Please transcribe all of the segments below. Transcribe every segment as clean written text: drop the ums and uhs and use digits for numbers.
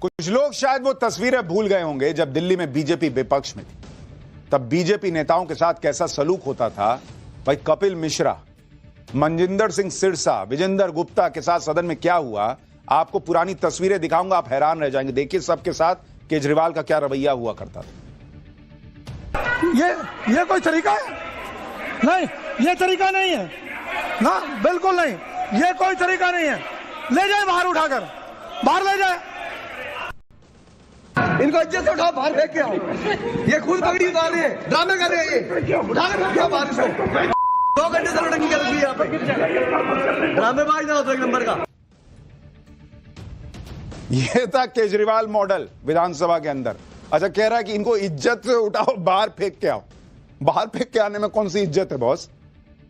कुछ लोग शायद वो तस्वीरें भूल गए होंगे जब दिल्ली में बीजेपी विपक्ष में थी, तब बीजेपी नेताओं के साथ कैसा सलूक होता था। भाई कपिल मिश्रा, मनजिंदर सिंह सिरसा, विजेंद्र गुप्ता के साथ सदन में क्या हुआ, आपको पुरानी तस्वीरें दिखाऊंगा, आप हैरान रह जाएंगे। देखिए सबके साथ केजरीवाल का क्या रवैया हुआ करता था। ये कोई तरीका है? नहीं, ये तरीका नहीं है ना, बिल्कुल नहीं, ये कोई तरीका नहीं है। ले जाए बाहर, उठाकर बाहर ले जाए, इनको इज्जत से उठाओ, बाहर फेंक के आओ। ये खुद पगड़ी उतार रहे हैं, ड्रामे कर रहे हैं, ये उठाकर फेंक के आओ बाहर इसको। 2 घंटे से लड़की कर रही है यहाँ पे, ड्रामेबाज ना हो तो एक नंबर का। ये था केजरीवाल मॉडल विधानसभा के अंदर। अच्छा, कह रहा है कि इनको इज्जत से उठाओ, बाहर फेंक के आओ। बाहर फेंक के आने में कौन सी इज्जत है बॉस?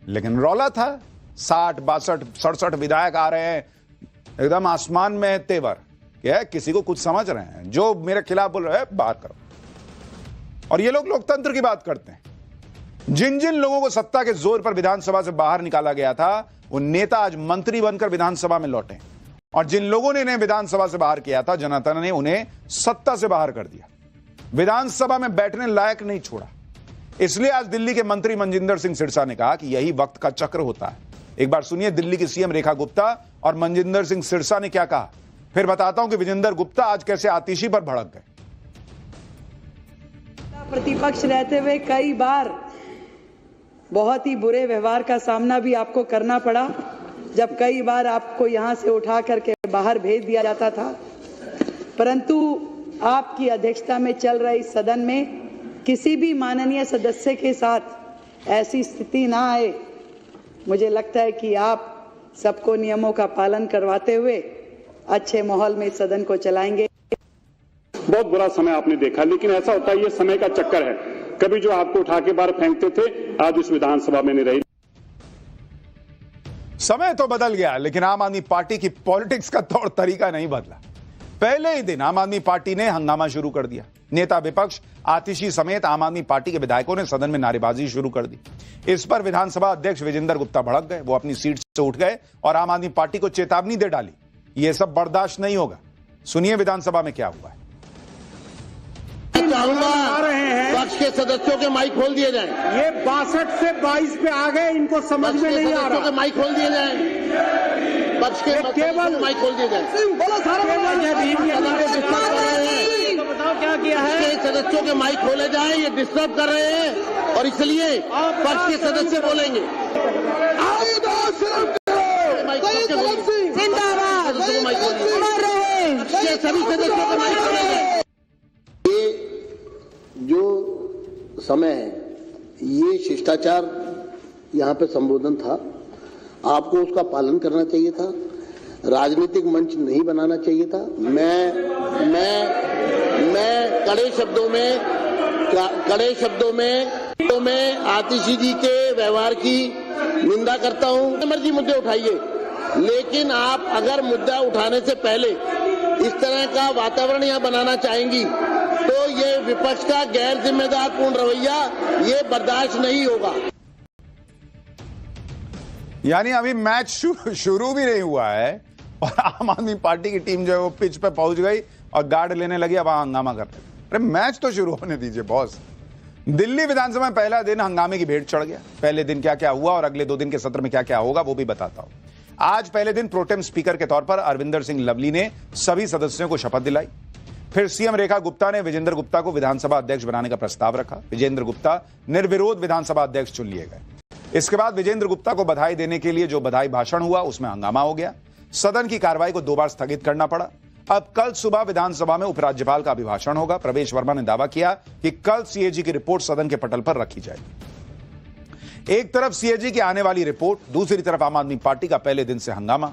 लेकिन रौला था, 60, 62, 67 विधायक आ रहे हैं, एकदम आसमान में तेवर, क्या है, किसी को कुछ समझ रहे हैं, जो मेरे खिलाफ बोल रहे हैं बाहर करो। और ये लोग लोकतंत्र की बात करते हैं। जिन जिन लोगों को सत्ता के जोर पर विधानसभा से बाहर निकाला गया था, वो नेता आज मंत्री बनकर विधानसभा में लौटे, और जिन लोगों ने इन्हें विधानसभा से बाहर किया था, जनता ने उन्हें सत्ता से बाहर कर दिया, विधानसभा में बैठने लायक नहीं छोड़ा। इसलिए आज दिल्ली के मंत्री मनजिंदर सिंह सिरसा ने कहा कि यही वक्त का चक्र होता है। एक बार सुनिए दिल्ली की सीएम रेखा गुप्ता और मनजिंदर सिंह सिरसा ने क्या कहा, फिर बताता हूं कि विजेंद्र गुप्ता आज कैसे आतिशी पर भड़क गए। प्रतिपक्ष रहते हुए कई बार बहुत ही बुरे व्यवहार का सामना भी आपको करना पड़ा, जब कई बार आपको यहां से उठा करके बाहर भेज दिया जाता था, परंतु आपकी अध्यक्षता में चल रहे इस सदन में किसी भी माननीय सदस्य के साथ ऐसी स्थिति ना आए। मुझे लगता है कि आप सबको नियमों का पालन करवाते हुए अच्छे माहौल में सदन को चलाएंगे। बहुत बुरा समय आपने देखा, लेकिन ऐसा होता है, ये समय का चक्कर है। कभी जो आपको उठा के बाहर फेंकते थे, आज इस विधानसभा में नहीं रही। समय तो बदल गया, लेकिन आम आदमी पार्टी की पॉलिटिक्स का तौर तरीका नहीं बदला। पहले ही दिन आम आदमी पार्टी ने हंगामा शुरू कर दिया। नेता विपक्ष आतिशी समेत आम आदमी पार्टी के विधायकों ने सदन में नारेबाजी शुरू कर दी। इस पर विधानसभा अध्यक्ष विजेंद्र गुप्ता भड़क गए, वो अपनी सीट से उठ गए और आम आदमी पार्टी को चेतावनी दे डाली, ये सब बर्दाश्त नहीं होगा। सुनिए विधानसभा में क्या हुआ है। पक्ष के सदस्यों के माइक खोल दिए जाएं। ये 62 से 22 पे आ गए, इनको समझ में नहीं आ रहा। के माइक खोल दिए जाएं। पक्ष के केवल माइक खोल दिए जाएं। बताओ क्या किया है। सदस्यों के माइक खोले जाएं, ये डिस्टर्ब कर रहे हैं और इसलिए पक्ष के सदस्य बोलेंगे। सभी सदस्यों के माइक खोले जाएं। जो समय है, ये शिष्टाचार यहाँ पे संबोधन था, आपको उसका पालन करना चाहिए था, राजनीतिक मंच नहीं बनाना चाहिए था। मैं कड़े शब्दों में आतिशी जी के व्यवहार की निंदा करता हूँ। मर्जी मुद्दे उठाइए, लेकिन आप अगर मुद्दा उठाने से पहले इस तरह का वातावरण यहाँ बनाना चाहेंगी तो ये विपक्ष का गैर जिम्मेदार पूर्ण रवैया ये बर्दाश्त नहीं होगा। यानी अभी मैच शुरू भी नहीं हुआ है और आम आदमी पार्टी की टीम जो है वो पिच पे पहुंच गई और गार्ड लेने लगी, अब हंगामा कर रहे। अरे मैच तो शुरू होने दीजिए बॉस। दिल्ली विधानसभा में पहला दिन हंगामे की भेंट चढ़ गया। पहले दिन क्या क्या हुआ और अगले 2 दिन के सत्र में क्या क्या होगा वो भी बताता हूं। आज पहले दिन प्रोटेम स्पीकर के तौर पर अरविंदर सिंह लवली ने सभी सदस्यों को शपथ दिलाई। फिर सीएम रेखा गुप्ता ने विजेंद्र गुप्ता को विधानसभा अध्यक्ष बनाने का प्रस्ताव रखा। विजेंद्र गुप्ता निर्विरोध विधानसभा अध्यक्ष चुन लिए गए। इसके बाद विजेंद्र गुप्ता को बधाई देने के लिए जो बधाई भाषण हुआ उसमें हंगामा हो गया। सदन की कार्रवाई को 2 बार स्थगित करना पड़ा। अब कल सुबह विधानसभा में उपराज्यपाल का अभिभाषण होगा। प्रवेश वर्मा ने दावा किया कि कल सीएजी की रिपोर्ट सदन के पटल पर रखी जाएगी। एक तरफ सीएजी की आने वाली रिपोर्ट, दूसरी तरफ आम आदमी पार्टी का पहले दिन से हंगामा।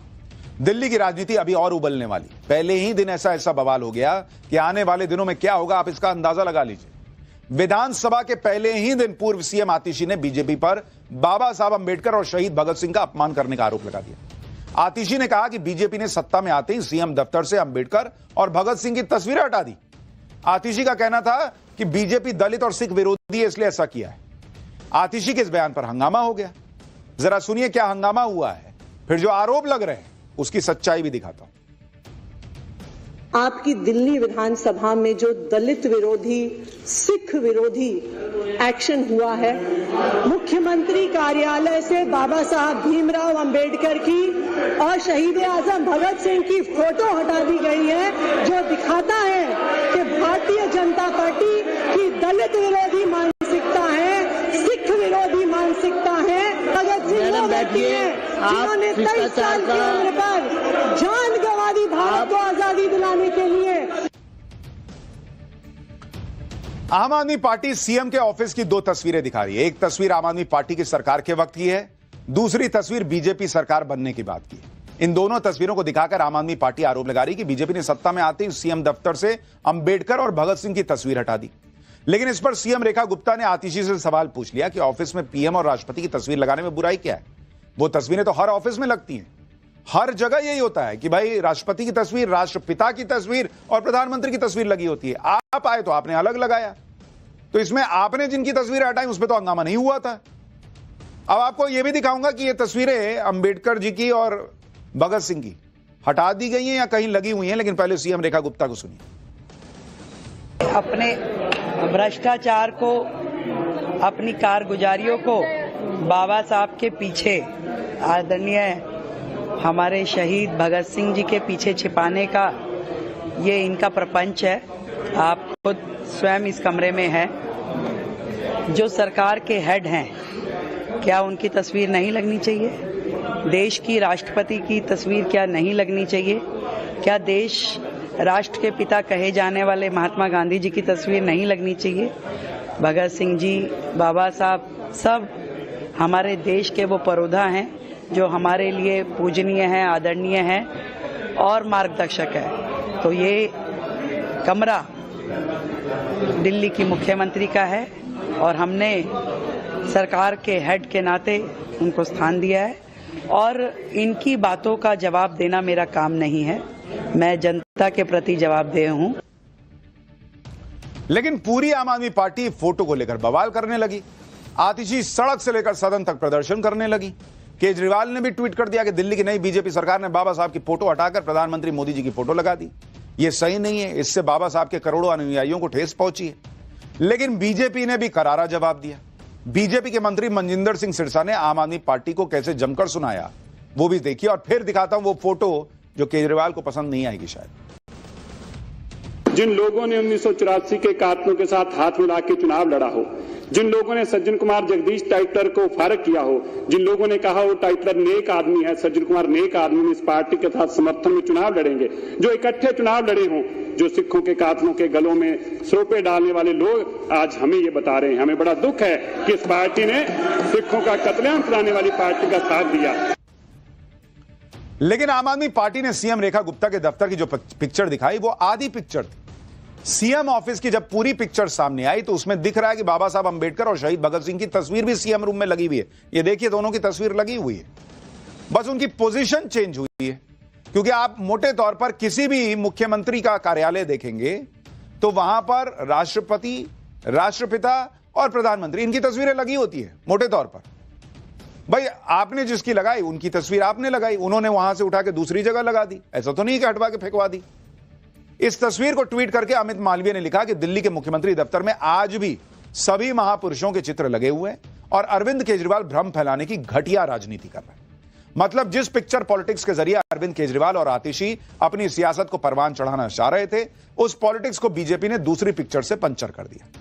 दिल्ली की राजनीति अभी और उबलने वाली। पहले ही दिन ऐसा बवाल हो गया कि आने वाले दिनों में क्या होगा आप इसका अंदाजा लगा लीजिए। विधानसभा के पहले ही दिन पूर्व सीएम आतिशी ने बीजेपी पर बाबा साहब अंबेडकर और शहीद भगत सिंह का अपमान करने का आरोप लगा दिया। आतिशी ने कहा कि बीजेपी ने सत्ता में आते ही सीएम दफ्तर से अंबेडकर और भगत सिंह की तस्वीरें हटा दी। आतिशी का कहना था कि बीजेपी दलित और सिख विरोधी है, इसलिए ऐसा किया है। आतिशी के इस बयान पर हंगामा हो गया। जरा सुनिए क्या हंगामा हुआ है, फिर जो आरोप लग रहे हैं उसकी सच्चाई भी दिखाता हूं। आपकी दिल्ली विधानसभा में जो दलित विरोधी, सिख विरोधी एक्शन हुआ है, मुख्यमंत्री कार्यालय से बाबा साहब भीमराव अंबेडकर की और शहीद आजम भगत सिंह की फोटो हटा दी गई है, जो दिखाता है कि भारतीय जनता पार्टी की दलित विरोधी मानसिकता है, सिख विरोधी मानसिकता है। भगत सिंह वो व्यक्ति हैं जिन्होंने 23 साल की उम्र पर जान गंवा दी भारत को आजादी दिलाने के लिए। आम आदमी पार्टी सीएम के ऑफिस की दो तस्वीरें दिखा रही है। एक तस्वीर आम आदमी पार्टी की सरकार के वक्त की है, दूसरी तस्वीर बीजेपी सरकार बनने की बात की है। इन दोनों तस्वीरों को दिखाकर आम आदमी पार्टी आरोप लगा रही कि बीजेपी ने सत्ता में आते ही सीएम दफ्तर से अंबेडकर और भगत सिंह की तस्वीर हटा दी। लेकिन इस पर सीएम रेखा गुप्ता ने आतिशी से सवाल पूछ लिया कि ऑफिस में पीएम और राष्ट्रपति की तस्वीर लगाने में बुराई क्या है। वो तस्वीरें तो हर ऑफिस में लगती हैं, हर जगह यही होता है कि भाई राष्ट्रपति की तस्वीर, राष्ट्रपिता की तस्वीर और प्रधानमंत्री की तस्वीर लगी होती है। आप आए तो आपने अलग लगाया, तो इसमें आपने जिनकी तस्वीरें हटाई उस पर तो हंगामा नहीं हुआ था। अब आपको यह भी दिखाऊंगा कि ये तस्वीरें अंबेडकर जी की और भगत सिंह की हटा दी गई हैं या कहीं लगी हुई हैं, लेकिन पहले सीएम रेखा गुप्ता को सुनिए। अपने भ्रष्टाचार को, अपनी कारगुजारियों को बाबा साहब के पीछे, आदरणीय हमारे शहीद भगत सिंह जी के पीछे छिपाने का ये इनका प्रपंच है। आप खुद स्वयं इस कमरे में हैं। जो सरकार के हेड हैं, क्या उनकी तस्वीर नहीं लगनी चाहिए? देश की राष्ट्रपति की तस्वीर क्या नहीं लगनी चाहिए? क्या देश राष्ट्र के पिता कहे जाने वाले महात्मा गांधी जी की तस्वीर नहीं लगनी चाहिए? भगत सिंह जी, बाबा साहब, सब हमारे देश के वो परोधा हैं जो हमारे लिए पूजनीय हैं, आदरणीय हैं और मार्गदर्शक है। तो ये कमरा दिल्ली की मुख्यमंत्री का है और हमने सरकार के हेड के नाते उनको स्थान दिया है और इनकी बातों का जवाब देना मेरा काम नहीं है। मैं जनता के प्रति जवाबदेह हूं। लेकिन पूरी आम आदमी पार्टी फोटो को लेकर बवाल करने लगी। आतिशी सड़क से लेकर सदन तक प्रदर्शन करने लगी। केजरीवाल ने भी ट्वीट कर दिया कि दिल्ली की नई बीजेपी सरकार ने बाबा साहब की फोटो हटाकर प्रधानमंत्री मोदी जी की फोटो लगा दी। यह सही नहीं है, इससे बाबा साहब के करोड़ों अनुयायियों को ठेस पहुंची है। लेकिन बीजेपी ने भी करारा जवाब दिया। बीजेपी के मंत्री मनजिंदर सिंह सिरसा ने आम आदमी पार्टी को कैसे जमकर सुनाया, वो भी देखिए। और फिर दिखाता हूं वो फोटो जो केजरीवाल को पसंद नहीं आएगी शायद। जिन लोगों ने 1984 के कातलों के साथ हाथ मिला के चुनाव लड़ा हो, जिन लोगों ने सज्जन कुमार जगदीश टाइटलर को फारग किया हो, जिन लोगों ने कहा वो टाइटलर नेक आदमी है, सज्जन कुमार नेक आदमी, इस पार्टी के साथ समर्थन में चुनाव लड़ेंगे। जो इकट्ठे चुनाव लड़े हों, जो सिखों के कातलों के गलों में सरोपे डालने वाले लोग आज हमें ये बता रहे हैं। हमें बड़ा दुख है कि इस पार्टी ने सिखों का कत्लेआम कराने वाली पार्टी का साथ दिया। लेकिन आम आदमी पार्टी ने सीएम रेखा गुप्ता के दफ्तर की जो पिक्चर दिखाई वो आधी पिक्चर थी। सीएम ऑफिस की जब पूरी पिक्चर सामने आई तो उसमें दिख रहा है कि बाबा साहब अंबेडकर और शहीद भगत सिंह की तस्वीर भी सीएम रूम में लगी हुई है। ये देखिए, दोनों की तस्वीर लगी हुई है, बस उनकी पोजीशन चेंज हुई है। क्योंकि आप मोटे तौर पर किसी भी मुख्यमंत्री का कार्यालय देखेंगे तो वहां पर राष्ट्रपति, राष्ट्रपिता और प्रधानमंत्री, इनकी तस्वीरें लगी होती है मोटे तौर पर। भाई आपने जिसकी लगाई उनकी तस्वीर आपने लगाई, उन्होंने वहां से उठा के दूसरी जगह लगा दी। ऐसा तो नहीं कि हटवा के फेंकवा दी। इस तस्वीर को ट्वीट करके अमित मालवीय ने लिखा कि दिल्ली के मुख्यमंत्री दफ्तर में आज भी सभी महापुरुषों के चित्र लगे हुए हैं और अरविंद केजरीवाल भ्रम फैलाने की घटिया राजनीति कर रहे हैं। मतलब जिस पिक्चर पॉलिटिक्स के जरिए अरविंद केजरीवाल और आतिशी अपनी सियासत को परवान चढ़ाना चाह रहे थे, उस पॉलिटिक्स को बीजेपी ने दूसरी पिक्चर से पंचर कर दिया।